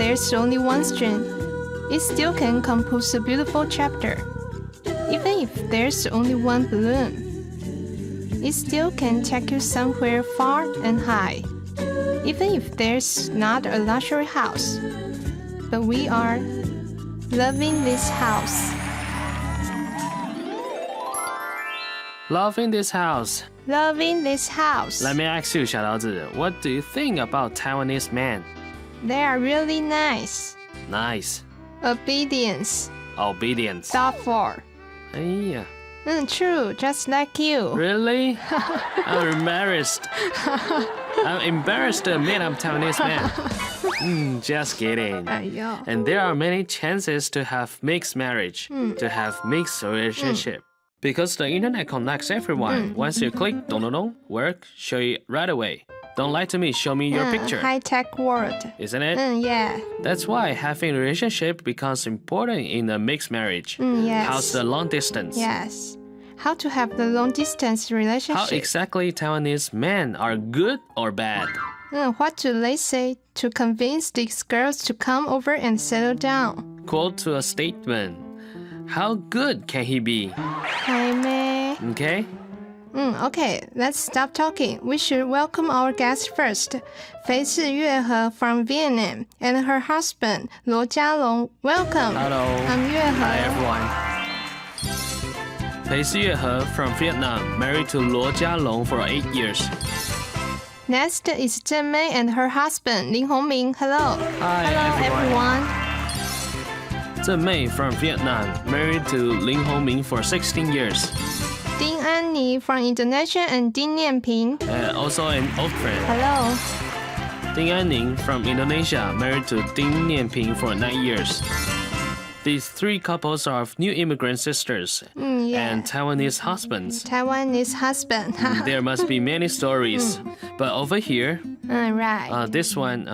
there's only one string, it still can compose a beautiful chapter. Even if there's only one balloon, it still can take you somewhere far and high. Even if there's not a luxury house, but we are loving this house. Loving this house. Loving this house. Let me ask you, 小桃子, what do you think about Taiwanese men? They are really nice. Nice. Obedience. Thoughtful. 哎呀 True, just like you. Really? I'm embarrassed. I'm embarrassed to admit I'm Taiwanese man. Just kidding. And there are many chances to have mixed marriage, to have mixed relationship. Because the internet connects everyone. Once you click, don't work, show it right away. Don't lie to me, show me your picture. High-tech world. Isn't it? Yeah. That's why having a relationship becomes important in a mixed marriage. Yes. How's the long distance? Yes. How to have the long-distance relationship. How exactly Taiwanese men are good or bad? What do they say to convince these girls to come over and settle down? Quote to a statement. How good can he be? Jaime. Okay? Okay, let's stop talking. We should welcome our guest first. 肥氏月和 from Vietnam and her husband, 罗家龙. Welcome. Hello. I'm 月和. Hi, everyone. 裴氏月和 from Vietnam, married to 罗家龙 for 8 years. Next is 郑妹 and her husband, 林宏明. Hello. Hi, Hello, everyone. 郑妹 from Vietnam, married to Lin Hongming for 16 years. 丁安妮 from Indonesia and 丁念平. Also an old friend. Hello. Ding Anning from Indonesia, married to Ding Nianping for 9 years. These three couples are new immigrant sisters and Taiwanese husbands. Taiwanese husband. There must be many stories. But over here, right. this one,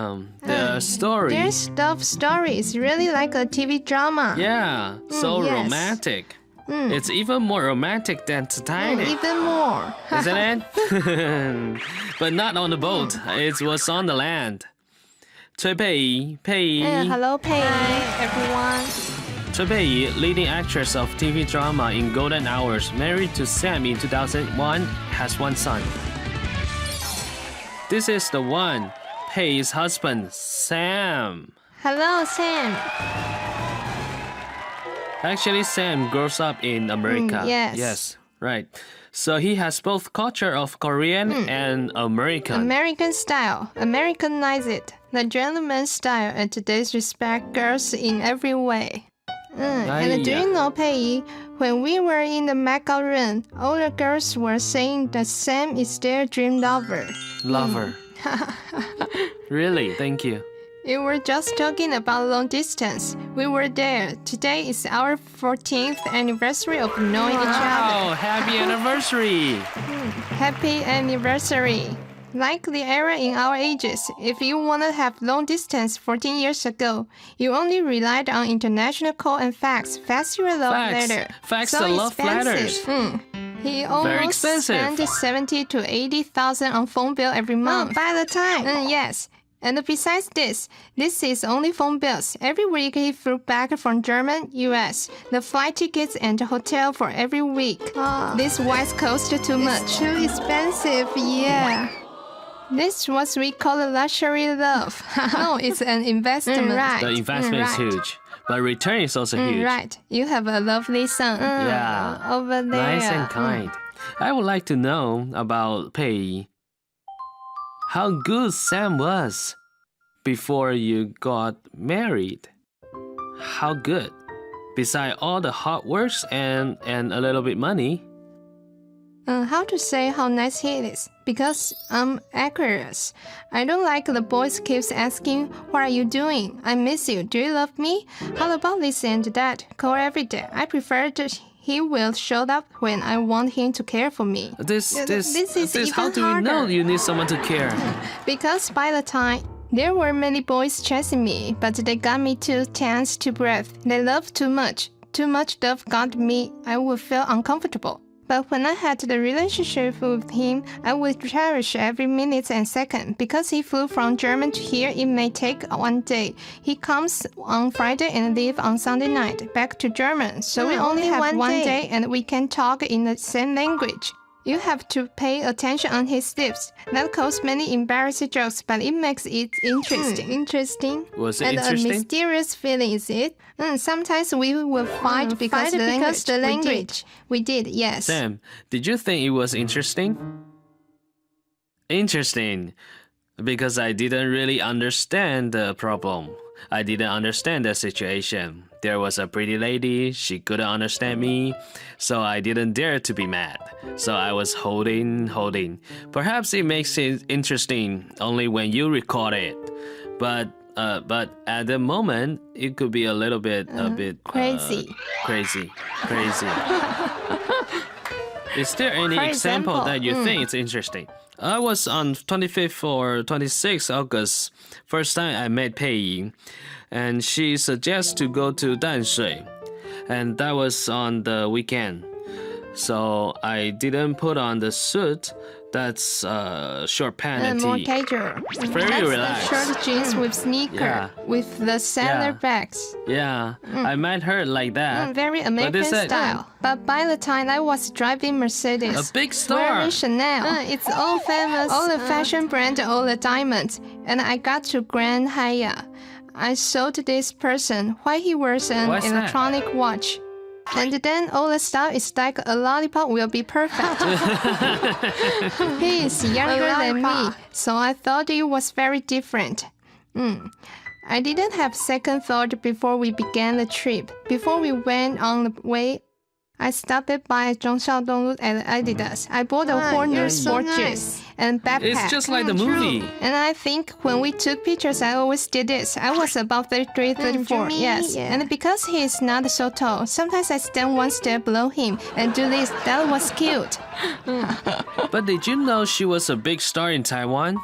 the story. Their love story is really like a TV drama. Yeah, so yes. romantic. It's even more romantic than Titanic. Even more. Isn't it? But not on the boat. It was on the land. Cui Pei Yi. Hello, Pei. Hi, everyone. Cui Pei Yi, leading actress of TV drama in Golden Hours, married to Sam in 2001, has one son. This is the one, Pei's husband, Sam. Hello, Sam. Actually, Sam grows up in America. Yes, right. So he has both culture of Korean and American. American style. Americanize it. The gentleman style and today's respect girls in every way. And do you know, Pei, when we were in the makeup room, all the girls were saying that Sam is their dream lover. Lover. Really? Thank you. We were just talking about long distance. We were there. Today is our 14th anniversary of knowing each other. Oh, happy anniversary! Happy anniversary. Like the era in our ages, if you want to have long distance 14 years ago, you only relied on international call and fax your love letter. Fax so the love letters. He almost spent 70 to 80,000 on phone bill every month. By the time. Yes. And besides this is only phone bills. Every week he flew back from Germany, US. The flight tickets and the hotel for every week. This West Coast too much. It's too expensive, yeah. This what we call a luxury love. No, it's an investment. Right. The investment is huge. But return is also huge. Right. You have a lovely son. Yeah. Over there. Nice and kind. I would like to know about Pei. How good Sam was before you got married. How good? Beside all the hard works and a little bit money. How to say how nice he is? Because I'm Aquarius. I don't like the boys keeps asking, what are you doing? I miss you. Do you love me? How about this and that? Call every day. I prefer that he will show up when I want him to care for me. This is how do harder. you know you need someone to care? Because by the time there were many boys chasing me, but they got me too tense to breath. They love too much. Too much love got me. I would feel uncomfortable. But when I had the relationship with him, I would cherish every minute and second. Because he flew from Germany to here, it may take 1 day. He comes on Friday and leave on Sunday night, back to German. So we only have 1 day and we can talk in the same language. You have to pay attention on his lips. That caused many embarrassing jokes, but it makes it interesting. Interesting? Was it and interesting? And a mysterious feeling, is it? Sometimes we will fight because the language. We did, yes. Sam, did you think it was interesting? Interesting. Because I didn't really understand the problem. I didn't understand the situation. There was a pretty lady, she couldn't understand me, so I didn't dare to be mad. So I was holding. Perhaps it makes it interesting only when you record it. But at the moment, it could be a bit crazy. Crazy. Is there any example that you think is interesting? I was on 25th or 26th August. First time I met Pei Ying, and she suggests to go to Danshui, and that was on the weekend. So I didn't put on the suit. That's short pant and more tee. casual. Very relaxed. Short jeans with sneaker, with the sailor bags. Yeah, I met her like that. Very American style. But by the time I was driving Mercedes, a big star. Wearing Chanel, it's all famous, all the fashion brand, all the diamonds. And I got to Grand Hyatt. I saw this person why he wears an electronic watch. And then all the stuff is like a lollipop will be perfect. He is younger than me, so I thought it was very different. I didn't have second thought before we began the trip. Before we went on the way, I stopped by Zhongshaodong at Adidas. I bought a whole new sport shoes and backpack. It's just like the movie. True. And I think when we took pictures, I always did this. I was about 33, 34, yes. Yeah. And because he is not so tall, sometimes I stand one step below him and do this. That was cute. But did you know she was a big star in Taiwan?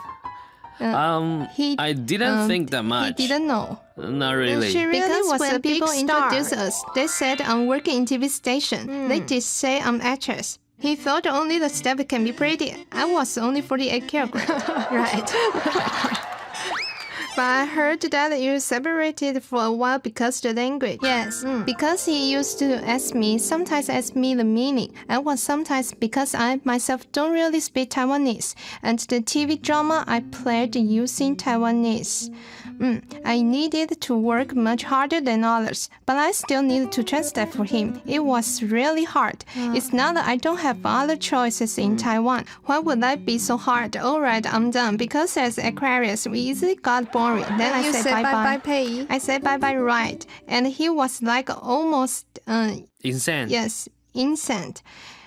I didn't think that much. He didn't know. Not really. She really was a big star. Introduced us. They said I'm working in TV station. They did say I'm actress. He thought only the step can be pretty. I was only 48 kilograms. Right. But I heard that you separated for a while because of the language. Yes, because he used to sometimes ask me the meaning. And was sometimes because I myself don't really speak Taiwanese. And the TV drama I played using Taiwanese. I needed to work much harder than others, but I still needed to translate for him. It was really hard. It's not that I don't have other choices in Taiwan. Why would that be so hard? Alright, I'm done. Because as Aquarius, we easily got boring. Then I said bye-bye. Pei. I said bye-bye, right. And he was like almost... insane. Yes, insane.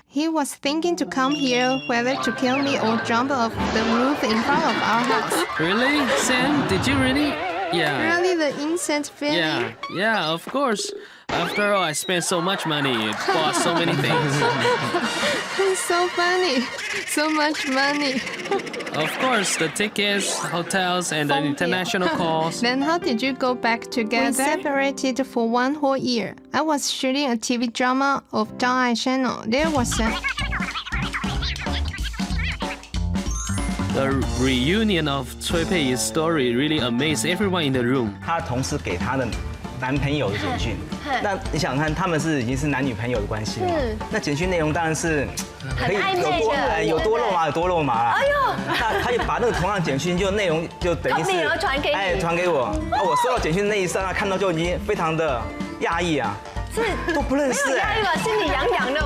He was thinking to come here, whether to kill me or jump off the roof in front of our house. Really? Sam, did you really? Yeah. Really the insane feeling? Yeah, of course. After all, I spent so much money, bought so many things. It's so funny. So much money. Of course, the tickets, hotels, and the international calls. Then how did you go back together? We separated for 1 whole year. I was shooting a TV drama of Dai Channel. There was a... The reunion of Cui Pei's story really amazed everyone in the room. 她同事给她的男朋友的简讯，那你想看他们已经是男女朋友的关系了，那简讯内容当然是可以有多肉麻有多肉麻啦。哎呦，那他就把那个同样的简讯就内容就等于是传给你，传给我。我收到简讯的那一刹那看到就已经非常的讶异啊，都不认识压抑吧，心里痒痒的。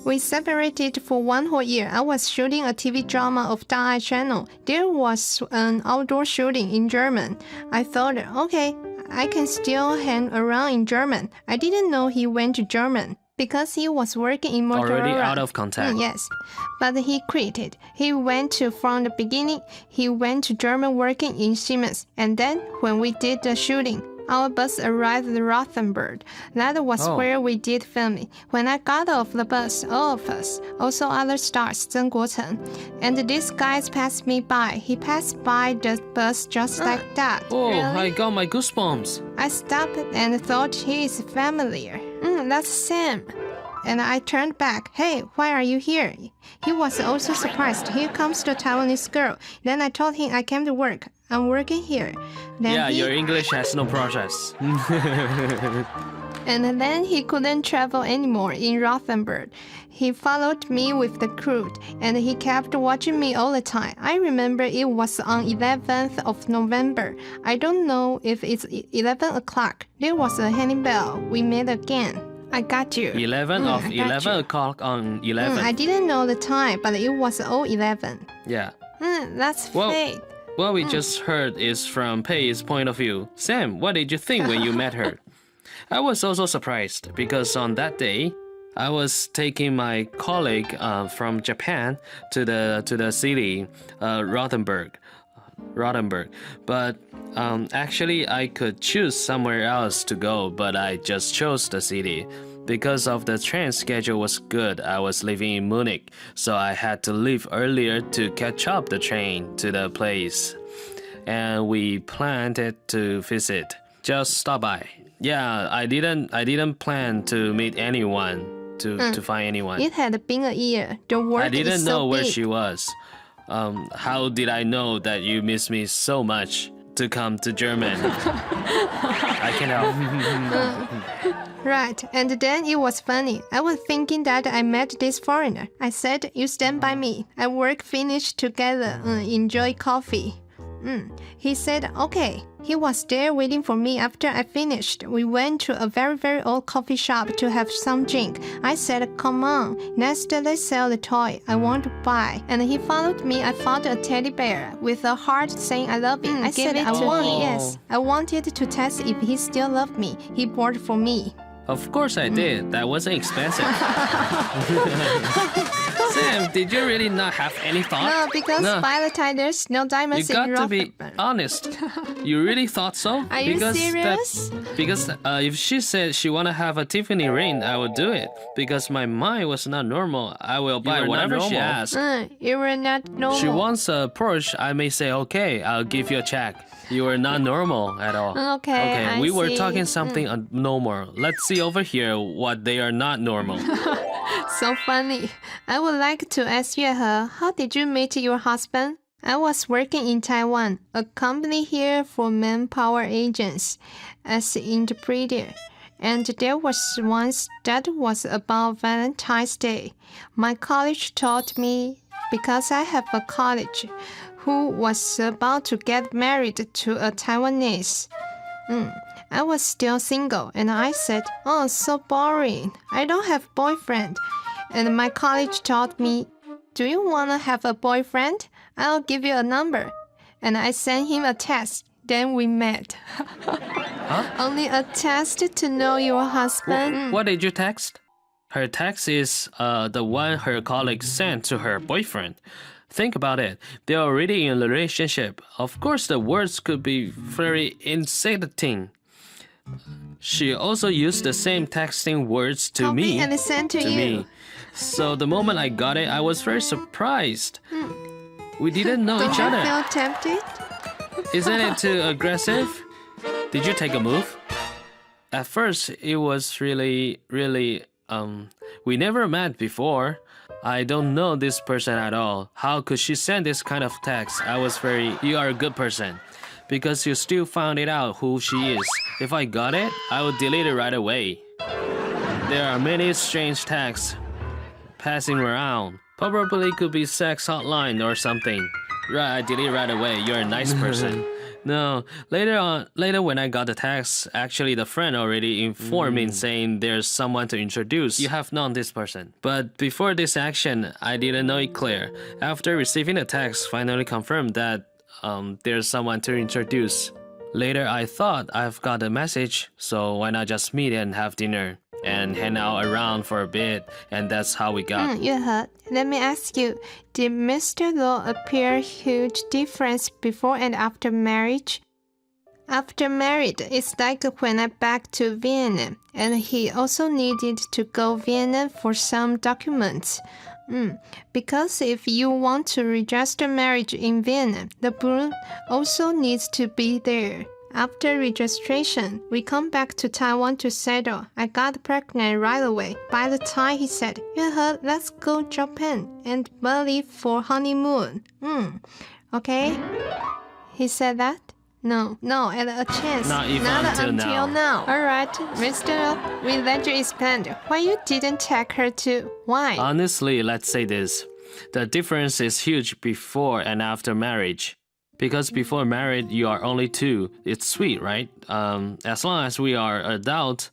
We separated for 1 whole year. I was shooting a TV drama of Dai Channel. There was an outdoor shooting in German. I thought, okay, I can still hang around in German. I didn't know he went to German. Because he was working in Motorola. Already out of contact. Yes, but he quit. He went to from the beginning. He went to German working in Siemens, and then when we did the shooting, our bus arrived at Rothenburg. That was where we did filming. When I got off the bus, all of us, also other stars, Zheng Guocheng, and this guy passed me by. He passed by the bus just like that. Oh, really? I got my goosebumps. I stopped and thought he is familiar. That's Sam. And I turned back. Hey, why are you here? He was also surprised. Here comes the Taiwanese girl. Then I told him I came to work. I'm working here. Then Your English has no progress. And then he couldn't travel anymore in Rothenburg. He followed me with the crew, and he kept watching me all the time. I remember it was on 11th of November. I don't know if it's 11 o'clock. There was a hanging bell. We met again. I got you. 11 o'clock on 11. I didn't know the time, but it was 11. Yeah. That's fate. What we just heard is from Pei's point of view. Sam, what did you think when you met her? I was also surprised because on that day, I was taking my colleague from Japan to the city, Rothenburg. But actually, I could choose somewhere else to go, but I just chose the city. Because of the train schedule was good, I was living in Munich, so I had to leave earlier to catch up the train to the place. And we planned it to visit. Just stop by. Yeah, I didn't plan to meet anyone, to find anyone. It had been a year. The world I didn't is know so where big. she was. How did I know that you miss me so much to come to German? I can help. Right, and then it was funny. I was thinking that I met this foreigner. I said, you stand by me. I work finished together. Enjoy coffee. He said, okay. He was there waiting for me after I finished. We went to a very, very old coffee shop to have some drink. I said, come on, next they sell the toy. I want to buy. And he followed me. I found a teddy bear with a heart saying, I love you. I said, I want it. Yes. I wanted to test if he still loved me. He bought for me. Of course I did. That wasn't expensive. Sam, did you really not have any thought? No, because by the time there's no diamonds You in got to be Rothenburg. honest. You really thought so? Are you serious? Because if she said she want to have a Tiffany ring, I would do it. Because my mind was not normal. I will buy whatever she asks. You were not normal. She wants a Porsche. I may say, okay, I'll give you a check. You were not normal at all. Okay, I we were see. talking something abnormal. Let's see over here what they are not normal. So funny. I would like to ask you, how did you meet your husband? I was working in Taiwan, a company here for manpower agents, as interpreter. And there was once that was about Valentine's Day. My college taught me, because I have a college, who was about to get married to a Taiwanese. I was still single, and I said, oh, so boring. I don't have boyfriend. And my college taught me, do you want to have a boyfriend? I'll give you a number. And I sent him a text. Then we met. Only a test to know your husband. What did you text? Her text is the one her colleague sent to her boyfriend. Think about it. They're already in a relationship. Of course, the words could be very insulting. She also used the same texting words to Copy me. and send to you. Me. So the moment I got it, I was very surprised. We didn't know each Don't you other. feel tempted? Isn't it too aggressive? Did you take a move? At first, it was really, we never met before. I don't know this person at all. How could she send this kind of text? You are a good person. Because you still found it out who she is. If I got it, I would delete it right away. There are many strange texts passing around. Probably could be sex hotline or something. Right, I delete right away. You're a nice person. No, later when I got the text, actually the friend already informed me saying there's someone to introduce. You have known this person. But before this action, I didn't know it clear. After receiving the text, finally confirmed that there's someone to introduce. Later, I thought I've got a message, so why not just meet and have dinner? and hang out around for a bit, and that's how we got. 月和, let me ask you, did Mr. Law appear huge difference before and after marriage? After married, it's like when I back to Vienna, and he also needed to go Vienna for some documents. Because if you want to register marriage in Vienna, the groom also needs to be there. After registration, we come back to Taiwan to settle. I got pregnant right away. By the time he said, 月和, let's go Japan and Bali for honeymoon. Okay? He said that? No, at a chance. Not even Not until now. Alright, Mr. We let you expand. Why you didn't take her to? Why? Honestly, let's say this. The difference is huge before and after marriage. Because before married, you are only two. It's sweet, right? As long as we are adult,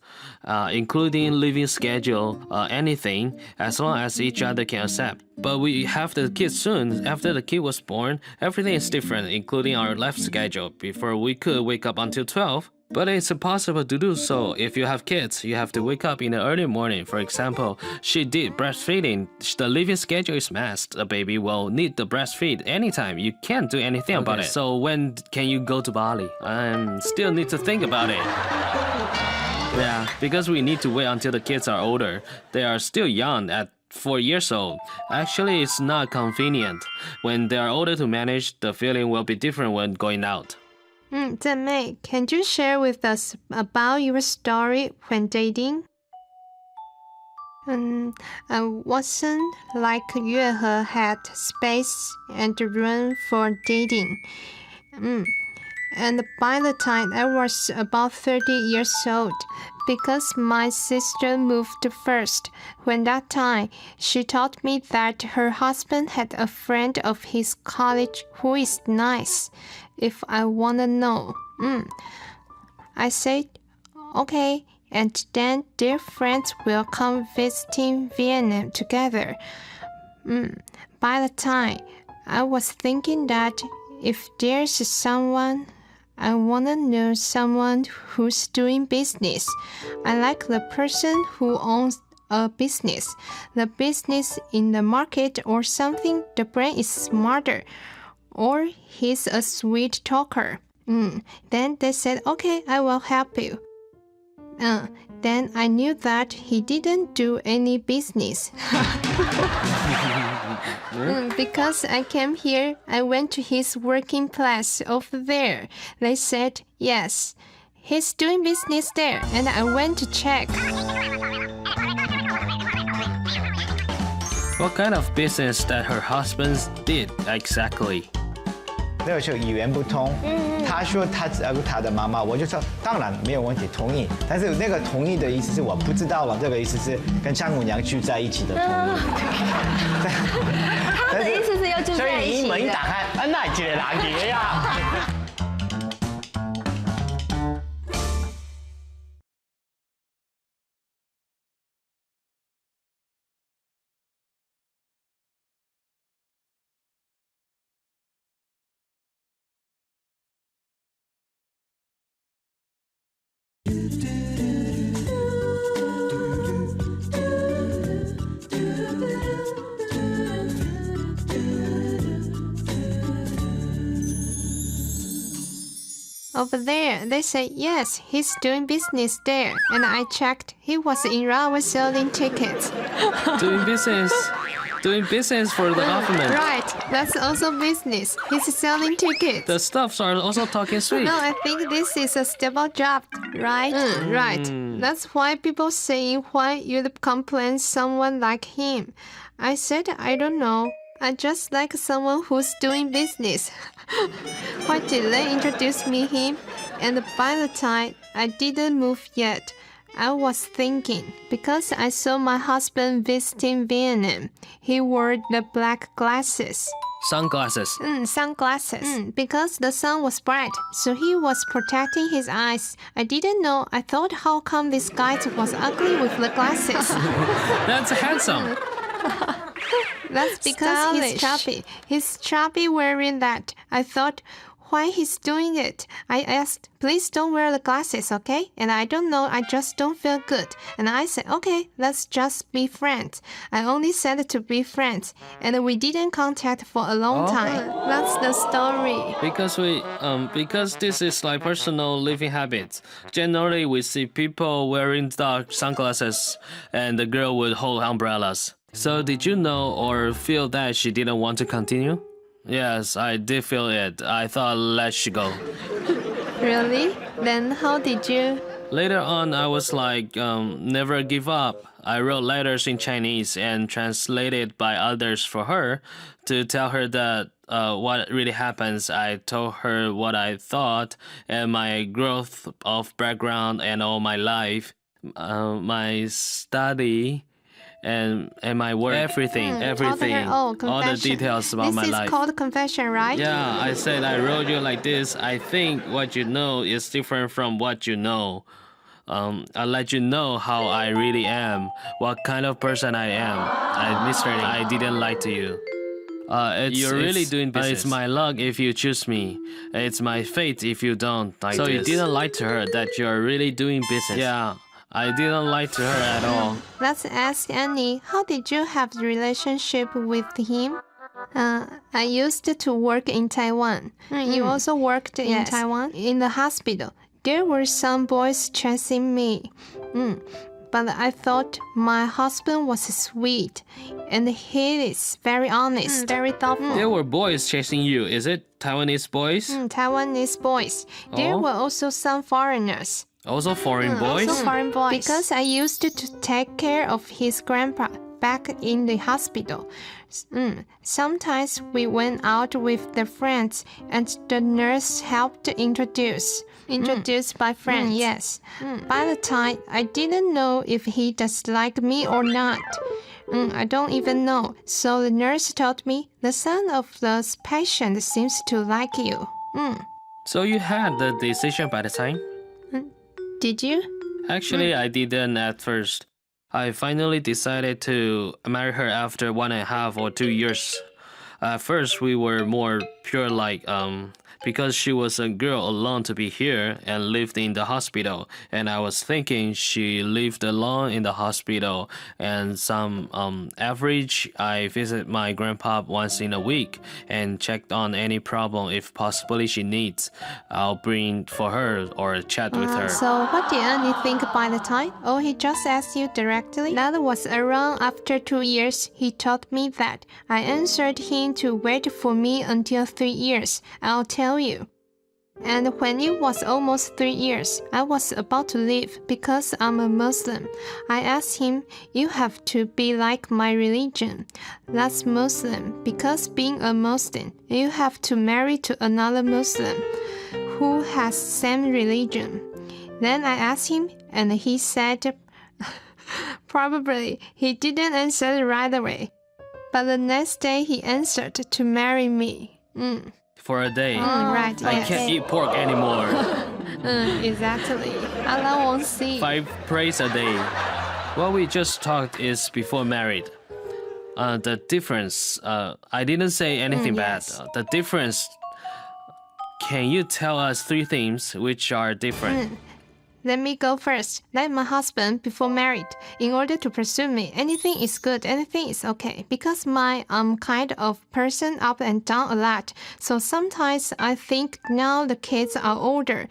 including living schedule, anything, as long as each other can accept. But we have the kid soon. After the kid was born, everything is different, including our life schedule. Before we could wake up until 12. But it's impossible to do so. If you have kids, you have to wake up in the early morning. For example, she did breastfeeding. The living schedule is messed. The baby will need the breastfeed anytime. You can't do anything about it. So when can you go to Bali? I still need to think about it. Yeah, because we need to wait until the kids are older. They are still young at 4 years old. Actually, it's not convenient. When they are older to manage, the feeling will be different when going out. 正妹, can you share with us about your story when dating? I wasn't like 月和 had space and room for dating. And by the time I was about 30 years old, because my sister moved first. When that time, she told me that her husband had a friend of his college who is nice. If I wanna know. I said, okay, and then their friends will come visiting Vienna together. By the time, I was thinking that if there's someone, I wanna know someone who's doing business. I like the person who owns a business. The business in the market or something, the brain is smarter. Or he's a sweet talker. Then they said, okay, I will help you. Then I knew that he didn't do any business. Because I came here, I went to his working place over there. They said, yes, he's doing business there, and I went to check. What kind of business that her husband did exactly? 那个时候语言不通，他说他的妈妈，我就说当然没有问题，同意。但是那个同意的意思是我不知道了，这个意思是跟丈母娘住在一起的同意。他的意思是要住在一起的。所以你门一打开，那一个人嚟呀。Over there, they say, yes, he's doing business there. And I checked, he was in railway selling tickets. Doing business for the government. Right, that's also business. He's selling tickets. The stuffs are also talking sweet. No, I think this is a stable job, right? Right. That's why people say why you'd complain someone like him. I said, I don't know. I just like someone who's doing business. Why did they introduce me him? And by the time I didn't move yet, I was thinking, because I saw my husband visiting Vienna, he wore the black glasses. Sunglasses. Sunglasses. Because the sun was bright, so he was protecting his eyes. I didn't know. I thought, how come this guy was ugly with the glasses? That's handsome. That's because he's chubby. He's chubby wearing that. I thought, why he's doing it. I asked, please don't wear the glasses, okay? And I don't know, I just don't feel good. And I said, okay, let's just be friends. I only said to be friends. And we didn't contact for a long time. That's the story. Because this is like personal living habits. Generally, we see people wearing dark sunglasses and the girl would hold umbrellas. So did you know or feel that she didn't want to continue? Yes, I did feel it. I thought let she go. Really? Then how did you? Later on, I was like, never give up. I wrote letters in Chinese and translated by others for her to tell her that what really happens. I told her what I thought and my growth of background and all my life, my study, and my work, everything, all the details about my life. This is called confession, right? Yeah, I said I wrote you like this. I think what you know is different from what you know. I'll let you know how I really am, what kind of person I am. I didn't lie to you. You're really doing business. It's my luck if you choose me. It's my fate if you don't. So you didn't lie to her that you're really doing business. Yeah, I didn't lie to her at all. Let's ask Annie, how did you have the relationship with him? I used to work in Taiwan. You also worked in Taiwan? In the hospital. There were some boys chasing me. But I thought my husband was sweet. And he is very honest, very thoughtful. There were boys chasing you. Is it Taiwanese boys? Taiwanese boys. There were also some foreigners. Also foreign boys? Also foreign boys. Because I used to take care of his grandpa back in the hospital. Sometimes we went out with the friends and the nurse helped introduce by friends. Yes. By the time, I didn't know if he does like me or not. I don't even know. So the nurse told me, the son of the patient seems to like you. So you had the decision by the time? Did you? Actually, I didn't at first. I finally decided to marry her after 1.5 or 2 years. At first, we were more pure like, because she was a girl alone to be here and lived in the hospital. And I was thinking she lived alone in the hospital. And some average, I visit my grandpa once in a week and checked on any problem if possibly she needs. I'll bring for her or chat with her. So what did Annie think by the time? Oh, he just asked you directly? That was around after 2 years. He told me that. I answered him to wait for me until 3 years. I'll tell you. And when it was almost 3 years, I was about to leave because I'm a Muslim. I asked him, you have to be like my religion. That's Muslim. Because being a Muslim, you have to marry to another Muslim who has same religion. Then I asked him, and he said, probably he didn't answer right away. But the next day he answered to marry me. For a day. Right. I can't eat pork anymore. Exactly. Allah won't see. 5 prayers a day. What we just talked is before married. The difference, I didn't say anything bad. The difference, can you tell us 3 things which are different? Let me go first. Like my husband before married, in order to pursue me, anything is good, anything is okay. Because I'm kind of person up and down a lot. So sometimes I think now the kids are older.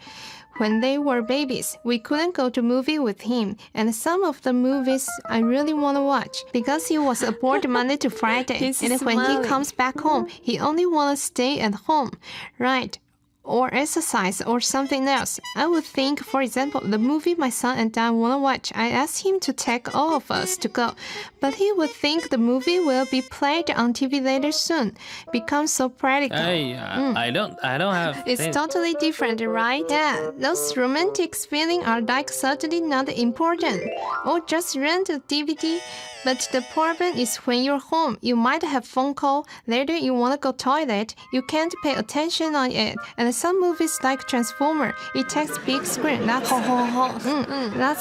When they were babies, we couldn't go to movie with him. And some of the movies I really want to watch. Because he was aboard Monday to Friday. And when he comes back home, he only want to stay at home. Right. Or exercise or something else. I would think, for example, the movie my son and I want to watch. I asked him to take all of us to go, but he would think the movie will be played on TV later soon. Becomes so practical. Hey, I don't have... It's totally different, right? Yeah, those romantic feelings are like certainly not important. Or just rent a DVD. But the problem is when you're home, you might have phone call. Later you want to go toilet. You can't pay attention on it. And some movies like Transformer, it takes big screen. That's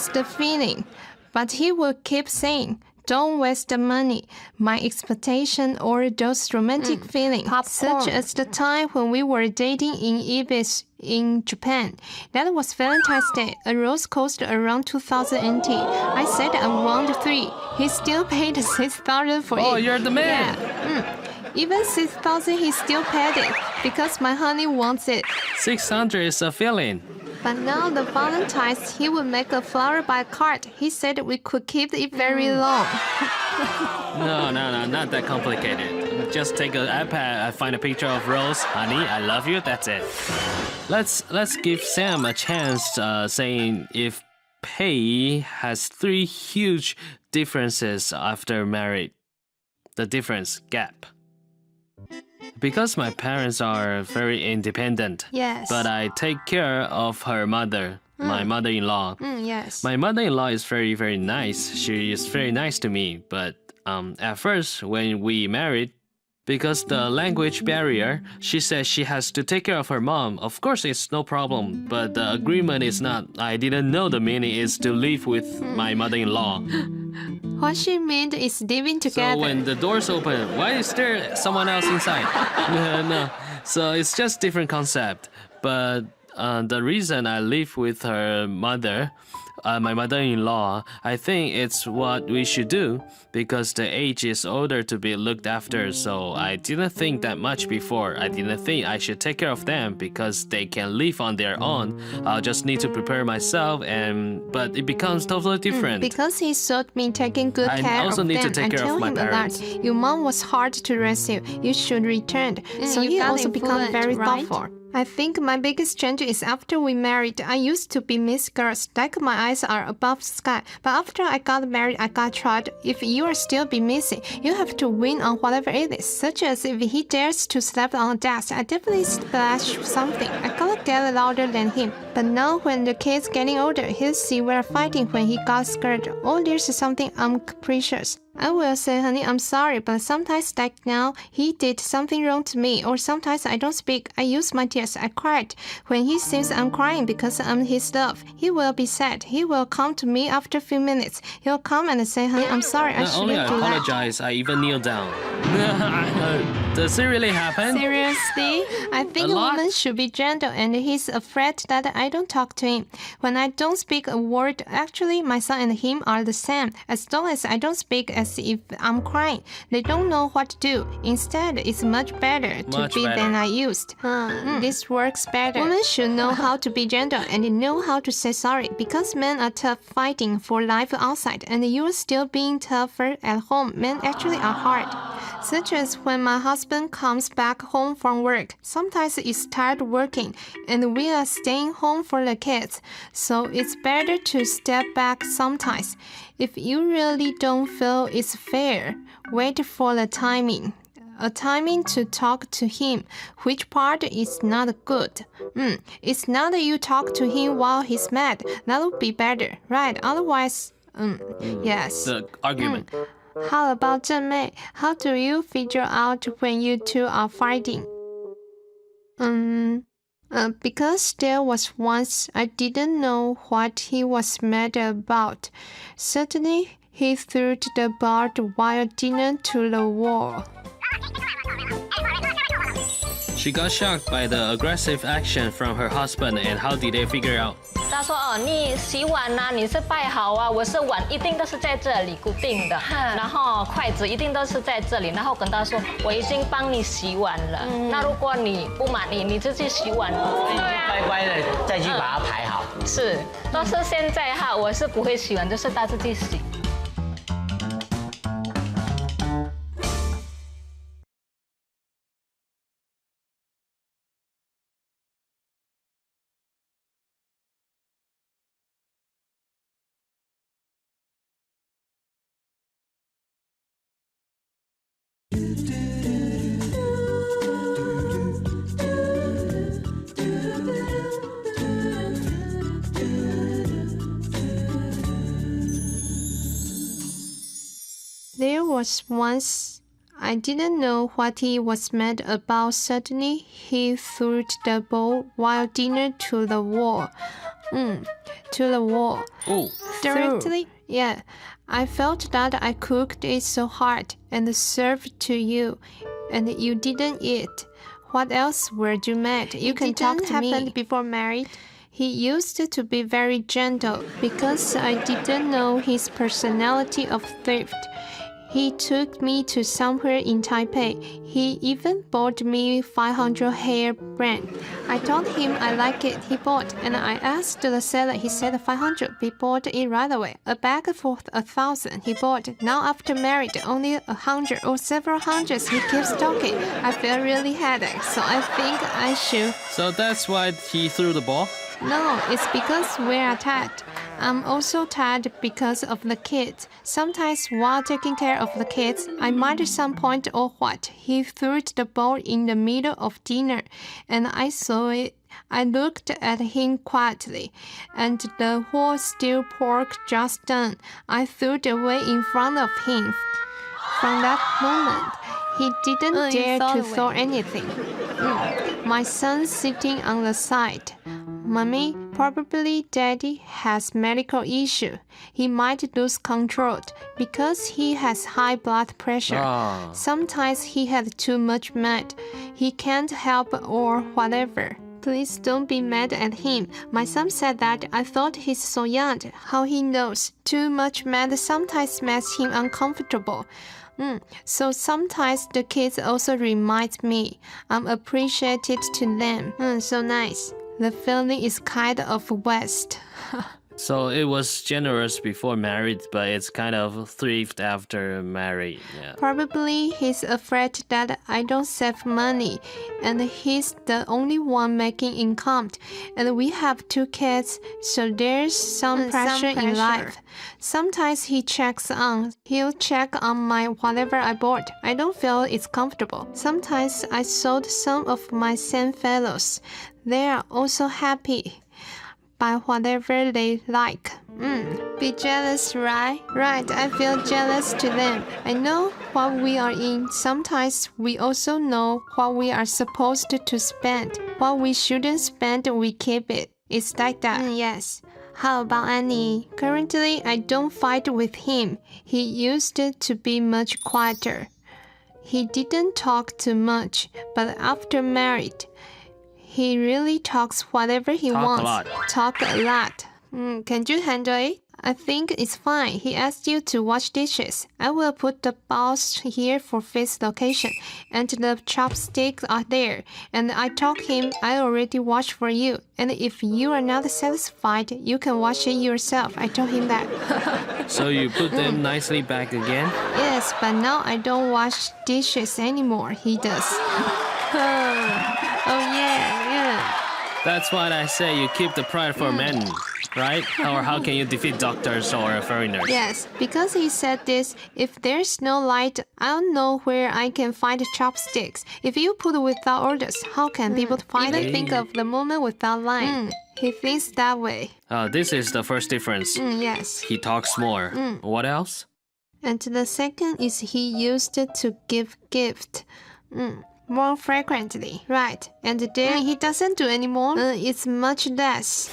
the feeling. But he will keep saying, Don't waste the money, my expectation, or those romantic feelings, such as the time when we were dating in Ibis in Japan. That was Valentine's Day. A rose cost around 2,000 NT. I said I want 3. He still paid 6,000 for it. Oh, you're the man. Yeah. Even 6,000 he still paid it because my honey wants it. 600 is a feeling. But now the Valentine's, he would make a flower by card. He said we could keep it very long. No, not that complicated. Just take an iPad, find a picture of Rose. Honey, I love you. That's it. Let's give Sam a chance saying if pay has 3 huge differences after married. The difference gap. Because my parents are very independent. Yes. But I take care of her mother, my mother-in-law. Yes. My mother-in-law is very, very nice. She is very nice to me. But at first, when we married, because the language barrier, she said she has to take care of her mom. Of course, it's no problem. But the agreement is not. I didn't know the meaning is to live with my mother-in-law. What she meant is living together. So when the doors open, why is there someone else inside? No. So it's just different concept. But the reason I live with her mother, my mother-in-law, I think it's what we should do because the age is older to be looked after. So I didn't think that much before. I didn't think I should take care of them because they can live on their own. I'll just need to prepare myself, but it becomes totally different. Because he saw me taking good care of them. I also need to take care of my parents. Your mom was hard to raise you. You should return. So he also become very thoughtful. I think my biggest change is after we married. I used to be Miss Girls, like my eyes are above the sky. But after I got married, I got tried. If you are still be missing, you have to win on whatever it is. Such as if he dares to slap on the desk, I definitely splash something. I gotta get louder than him. But now when the kid's getting older, he'll see we're fighting when he got scared. Oh, there's something uncapricious. I will say, honey, I'm sorry, but sometimes like now, he did something wrong to me, or sometimes I don't speak. I use my tears. I cried. When he sees I'm crying because I'm his love, he will be sad. He will come to me after a few minutes. He'll come and say, honey, I'm sorry, I shouldn't do that. Not only I apologize, I even kneel down. Does it really happen? Seriously? I think a woman should be gentle, and he's afraid that I don't talk to him. When I don't speak a word, actually, my son and him are the same. As long as I don't speak as if I'm crying, they don't know what to do. Instead, it's much better than I used. This works better. Women should know how to be gentle and know how to say sorry, because men are tough fighting for life outside, and you're still being tougher at home. Men actually are hard. Such as when my husband comes back home from work. Sometimes he's tired working, and we are staying home for the kids. So it's better to step back sometimes. If you really don't feel it's fair, wait for the timing. A timing to talk to him. Which part is not good? It's not that you talk to him while he's mad. That would be better, right? Otherwise, yes. The argument. How about 正妹? How do you figure out when you two are fighting? Because there was once I didn't know what he was mad about. Suddenly, he threw the board while dinner to the wall. She got shocked by the aggressive action from her husband, and how did they figure out? 他说你洗碗啊，你是摆好啊，我是碗一定都是在这里固定的，然后筷子一定都是在这里，然后跟他说我已经帮你洗碗了，那如果你不满意，你就去洗碗。对啊，乖乖的再去把它排好。是，但是现在哈，我是不会洗碗，就是他自己洗。There was once I didn't know what he was mad about. Suddenly, he threw the bowl while dinner to the wall. To the wall. Oh. Directly Yeah, I felt that I cooked it so hard and served to you, and you didn't eat. What else were you mad? You can talk to me. Happened before married? He used to be very gentle because I didn't know his personality of thrift. He took me to somewhere in Taipei. He even bought me 500 hair brand. I told him I like it. He bought, and I asked the seller. He said 500. We bought it right away. A bag for 1,000. He bought. Now after married, only 100 or several hundreds. He keeps talking. I feel really headache, so I think I should. So that's why he threw the ball? No, it's because we're tired. I'm also tired because of the kids. Sometimes while taking care of the kids, I might at some point or what, he threw the ball in the middle of dinner, and I saw it. I looked at him quietly, and the whole stewed pork just done, I threw it away in front of him. From that moment, he didn't dare to throw anything. My son's sitting on the side. Mommy, probably Daddy has medical issue. He might lose control because he has high blood pressure. Sometimes he had too much mad. He can't help or whatever. Please don't be mad at him. My son said that. I thought he's so young. How he knows? Too much mad sometimes makes him uncomfortable. So sometimes the kids also remind me I'm appreciated to them. So nice. The feeling is kind of West. So it was generous before married, but it's kind of thrift after married. Yeah. Probably he's afraid that I don't save money, and he's the only one making income. And we have 2 kids, so there's some pressure in life. Sometimes he'll check on my whatever I bought. I don't feel it's comfortable. Sometimes I sold some of my same fellows. They are also happy. By whatever they like. Be jealous, right? Right, I feel jealous to them. I know what we are in. Sometimes we also know what we are supposed to spend. What we shouldn't spend, we keep it. It's like that. Yes. How about Annie? Currently, I don't fight with him. He used to be much quieter. He didn't talk too much, but after married, he really talks whatever he wants. Talk a lot. Can you handle it? I think it's fine. He asked you to wash dishes. I will put the bowls here for face location, and the chopsticks are there. And I told him I already washed for you. And if you are not satisfied, you can wash it yourself. I told him that. So you put them nicely back again? Yes, but now I don't wash dishes anymore. He does. Oh yeah. That's what I say. You keep the pride for men, right? Or how can you defeat doctors or foreigners? Yes, because he said this, if there's no light, I don't know where I can find chopsticks. If you put without orders, how can people find it? Think of the moment without light. He thinks that way. This is the first difference. Yes. He talks more. What else? And the second is he used to give gift. More frequently, right? And then he doesn't do anymore. It's much less.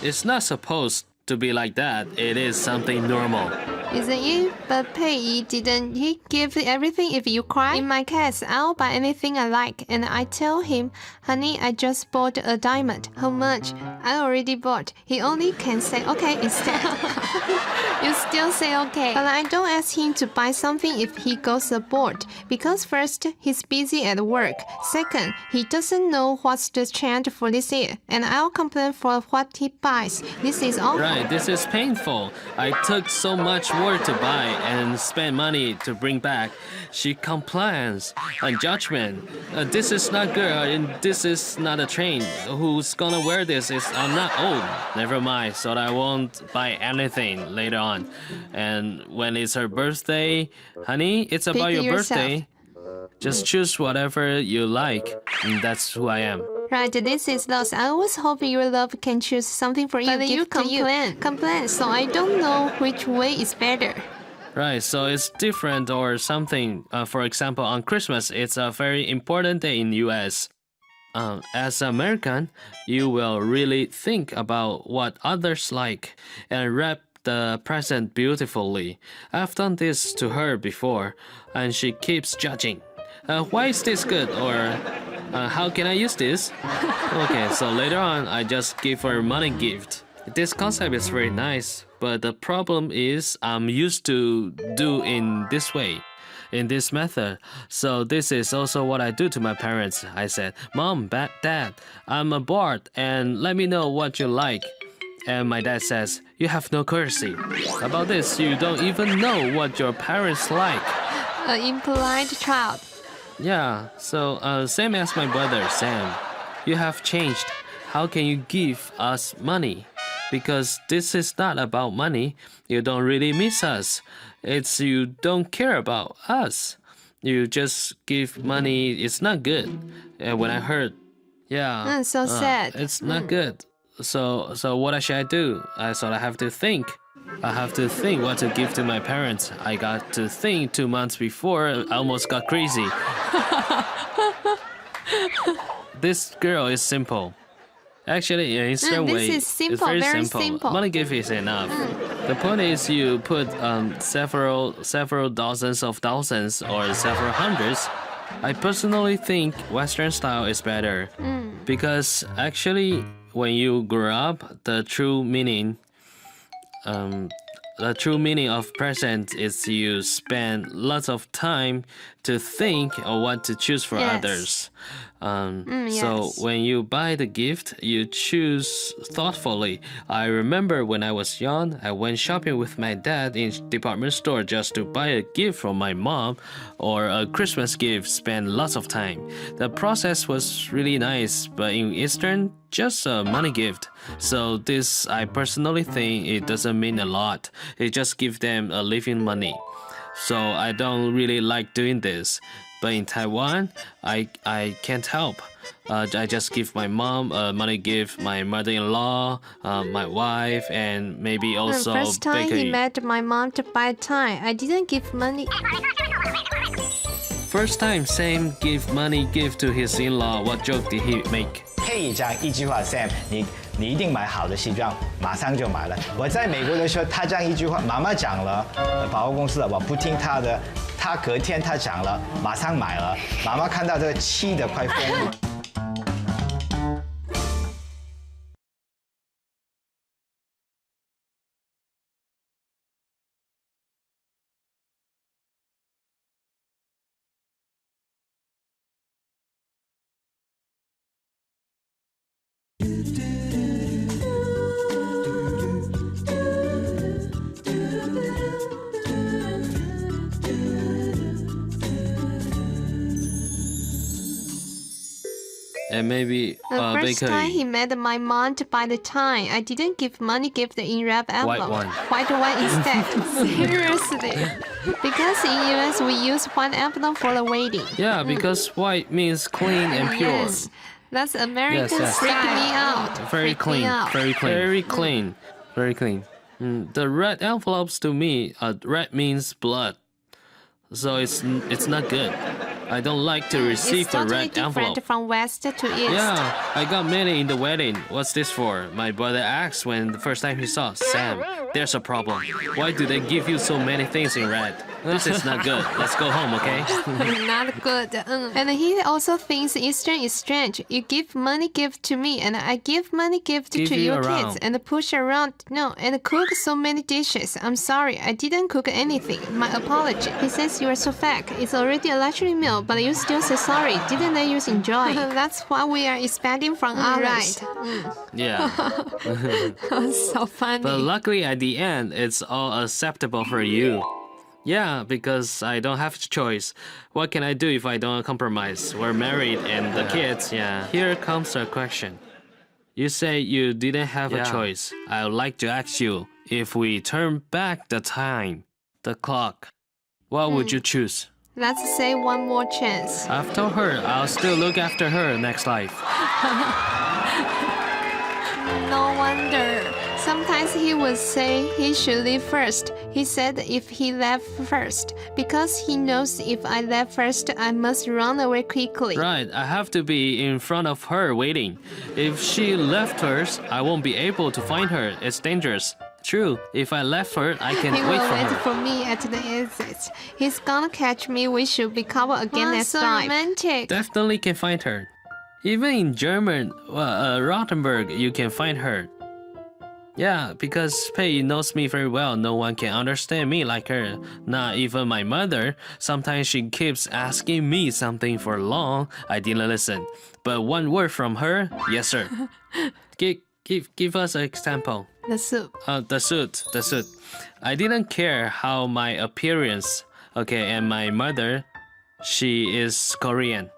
It's not supposed to be like that. It is something normal. Isn't it? But Pei, didn't he give everything if you cry? In my case, I'll buy anything I like, and I tell him, honey, I just bought a diamond. How much? I already bought. He only can say okay instead. You still say okay. But I don't ask him to buy something if he goes abroad, because first, he's busy at work. Second, he doesn't know what's the trend for this year, and I'll complain for what he buys. This is awful. Right, this is painful. I took so much work to buy and spend money to bring back. She complains and judgment. This is not good and this is not a trend. Who's gonna wear this? I'm not old. Never mind, so I won't buy anything later on. And when it's her birthday, honey, it's about your birthday. Just choose whatever you like. And that's who I am. Right, this is lost. I always hope your love can choose something for you. But you complain. So I don't know which way is better. Right, so it's different or something. For example, on Christmas, it's a very important day in US. As an American, you will really think about what others like and wrap the present beautifully. I've done this to her before, and she keeps judging. Why is this good? Or how can I use this? Okay, so later on, I just give her a money gift. This concept is very nice, but the problem is I'm used to do in this way, in this method. So this is also what I do to my parents. I said, Mom, Dad, I'm bored and let me know what you like. And my dad says, you have no courtesy. About this, you don't even know what your parents like. An impolite child. Yeah, so same as my brother, Sam. You have changed. How can you give us money? Because this is not about money. You don't really miss us. It's you don't care about us. You just give money. It's not good. And when I heard, yeah, so sad. It's not good. So what should I do? I thought I have to think. I have to think what to give to my parents. I got to think 2 months before. I almost got crazy. This girl is simple. Actually, in a certain way, is simple, it's very very simple. simple. Money gift is enough. The point is you put several dozens of thousands or several hundreds. I personally think Western style is better because actually when you grow up, the true meaning of present is you spend lots of time to think of what to choose for others. So when you buy the gift, you choose thoughtfully. I remember when I was young, I went shopping with my dad in department store just to buy a gift from my mom or a Christmas gift, spend lots of time. The process was really nice, but in Eastern, just a money gift. So this, I personally think it doesn't mean a lot. It just gives them a living money. So I don't really like doing this. But in Taiwan, I can't help. I just give my mom a money gift, my mother-in-law, my wife, and maybe also first time bakery. he met my mom to buy time, I didn't give money. First time Sam give money gift to his in-law, what joke did he make? 可以讲一句话 ，Sam，你一定买好的西装，马上就买了。我在美国的时候，他这样一句话，妈妈讲了，百货公司的，我不听他的，他隔天他讲了，马上买了。妈妈看到这个气得快疯了。And maybe The first bakery. time he met my mom to buy the time, I didn't give money gift in wrap envelope. White one. White one instead. Seriously. Because in US we use white envelope for the wedding. Yeah, because white means clean and pure. Yes. That's American Yes. freak me out. Very Freak me clean, out. very clean, very clean, very clean. The red envelopes to me, red means blood, so it's not good. I don't like to receive It's a totally red different envelope. from west to east. Yeah, I got many in the wedding. What's this for? My brother asked when the first time he saw Sam. There's a problem. Why do they give you so many things in red? This is not good. Let's go home, okay? Not good. And he also thinks Eastern is strange. You give money gift to me, and I give money gift Give to you your around. kids, and push around. No, and cook so many dishes. I'm sorry, I didn't cook anything. My apology. He says you are so fat. It's already a luxury meal, but you still say sorry. Didn't let you enjoy. That's what we are expecting from others. Yeah. So funny. But luckily at the end, it's all acceptable for you. Yeah, because I don't have a choice. What can I do if I don't compromise? We're married and the kids, yeah. Here comes a question. You say you didn't have a choice. I would like to ask you, if we turn back the time, the clock, what would you choose? Let's say one more chance. I've told her I'll still look after her next life. No wonder. Sometimes he would say he should leave first. He said if he left first, because he knows if I left first, I must run away quickly. Right, I have to be in front of her waiting. If she left first, I won't be able to find her. It's dangerous. True, if I left her, I can He wait will for wait her. for me at the exit. He's gonna catch me. We should be coupled again next so time. romantic. Definitely can find her. Even in German, Rothenburg, you can find her. Yeah, because Pei knows me very well. No one can understand me like her. Not even my mother. Sometimes she keeps asking me something for long. I didn't listen. But one word from her, yes sir. Give us an example. The soup. The suit. I didn't care how my appearance. Okay, and my mother, she is Korean.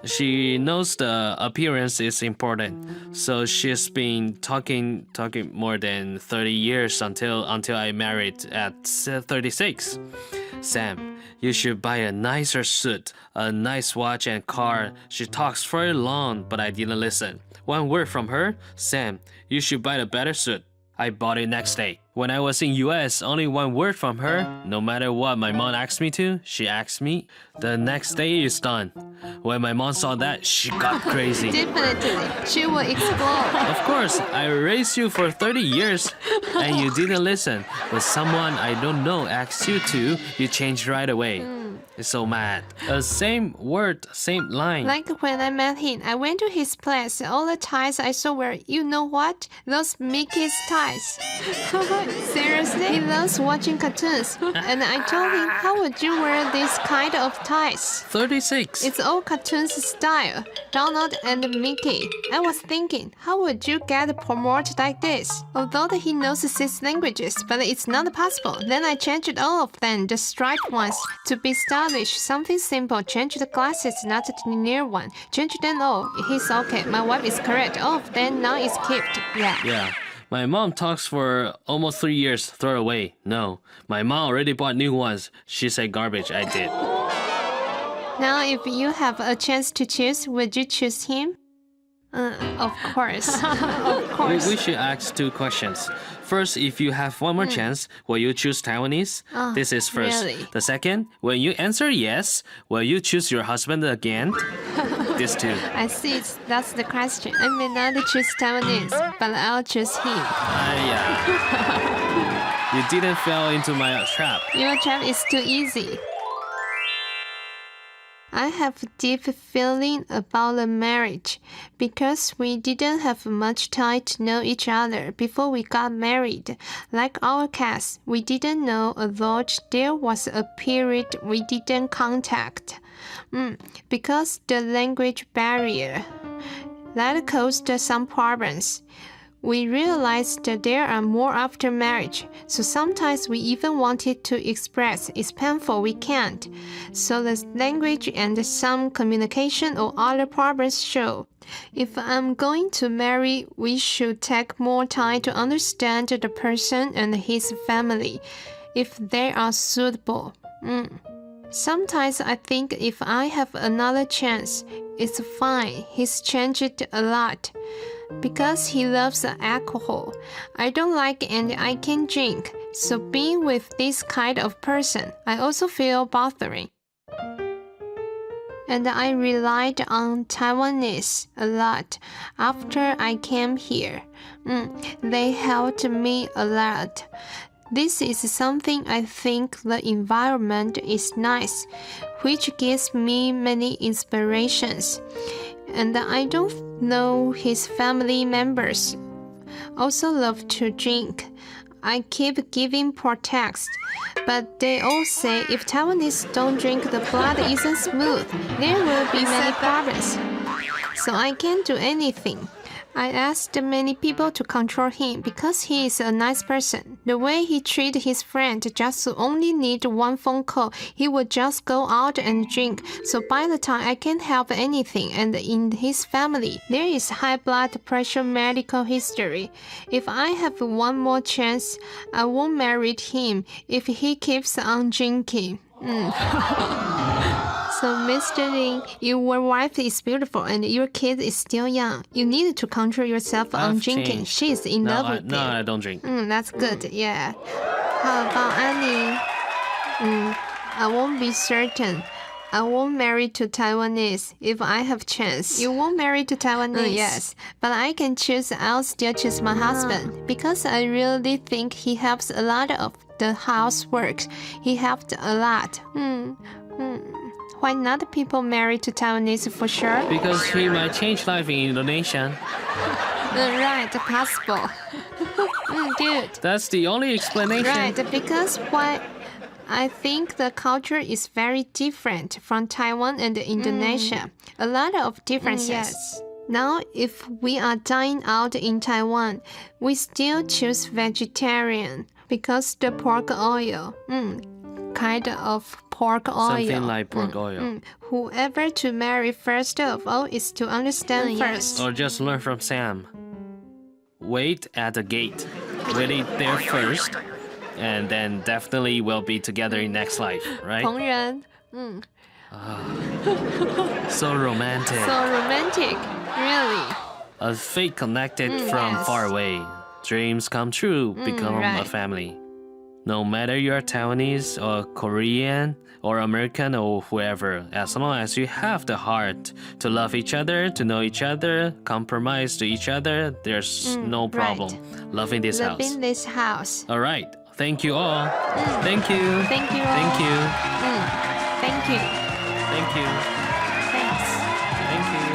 She knows the appearance is important, so she's been talking more than 30 years until I married at 36. Sam, you should buy a nicer suit, a nice watch and car. She talks very long, but I didn't listen. One word from her, Sam, you should buy a better suit. I bought it next day. When I was in US, only one word from her. No matter what my mom asked me to, she asked me. The next day is done. When my mom saw that, she got crazy. Definitely, she will explode. Of course, I raised you for 30 years and you didn't listen. But someone I don't know asked you to, you changed right away. It's so mad. Same word, same line. Like when I met him, I went to his place. All the ties I saw were, you know what? Those Mickey's ties. Seriously? He loves watching cartoons. And I told him, how would you wear this kind of ties? 36. It's all cartoons style. Donald and Mickey. I was thinking, how would you get promoted like this? Although he knows 6 languages, but it's not possible. Then I changed all of them, the striped ones, to be stylish. Something simple. Change the glasses, not the near one. Change them all. He's okay. My wife is correct. All of them now is kept. Yeah. My mom talks for almost 3 years. Throw away. No. My mom already bought new ones. She said garbage. I did. Now, if you have a chance to choose, would you choose him? Of course. Of course. We should ask 2 questions. First, if you have one more chance, will you choose Taiwanese? This is first. Really? The second, when you answer yes, will you choose your husband again? This too. I see. That's the question. I may not choose Taiwanese, but I'll choose him. Yeah. You didn't fall into my trap. Your trap is too easy. I have a deep feeling about the marriage because we didn't have much time to know each other before we got married. Like our cast, we didn't know a lot. There was a period we didn't contact because the language barrier. That caused some problems. We realized that there are more after marriage, so sometimes we even wanted to express it's painful we can't. So the language and some communication or other problems show. If I'm going to marry, we should take more time to understand the person and his family, if they are suitable. Sometimes I think if I have another chance, it's fine. He's changed a lot. Because he loves alcohol. I don't like and I can't drink. So being with this kind of person, I also feel bothering. And I relied on Taiwanese a lot after I came here. They helped me a lot. This is something I think the environment is nice, which gives me many inspirations. And I don't know his family members also love to drink. I keep giving protest, but they all say if Taiwanese don't drink, the blood isn't smooth. There will be many problems. So I can't do anything. I asked many people to control him because he is a nice person. The way he treated his friend just to only need one phone call, he would just go out and drink. So by the time I can't help anything, and in his family, there is high blood pressure medical history. If I have one more chance, I won't marry him if he keeps on drinking. So, Mr. Lin, your wife is beautiful and your kid is still young. You need to control yourself on drinking. Changed. She's in love with No, you. I don't drink. That's good, yeah. How about Annie? I won't be certain. I won't marry to Taiwanese if I have chance. You won't marry to Taiwanese? Yes, but I can choose. I'll still choose my husband because I really think he helps a lot of the housework. He helped a lot. Why not people marry to Taiwanese for sure? Because he might change life in Indonesia. Right, possible. Good. That's the only explanation. Right, because why? I think the culture is very different from Taiwan and Indonesia. A lot of differences. Yes. Now, if we are dining out in Taiwan, we still choose vegetarian because the pork oil. Kind of pork oil. Something like pork oil. Whoever to marry first of all is to understand first. Or just learn from Sam. Wait at the gate. Wait it there first. And then definitely we'll be together in next life, right? 同人 So romantic. So romantic, really. A fate connected from far away. Dreams come true, become a family. No matter you're Taiwanese or Korean or American or whoever, as long as you have the heart to love each other, to know each other, compromise to each other, there's no problem loving this house. Loving this house. All right. Thank you all. Thank you. Thank you all. Thank you. Thank you. Thank you. Thanks. Thank you.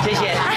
谢谢。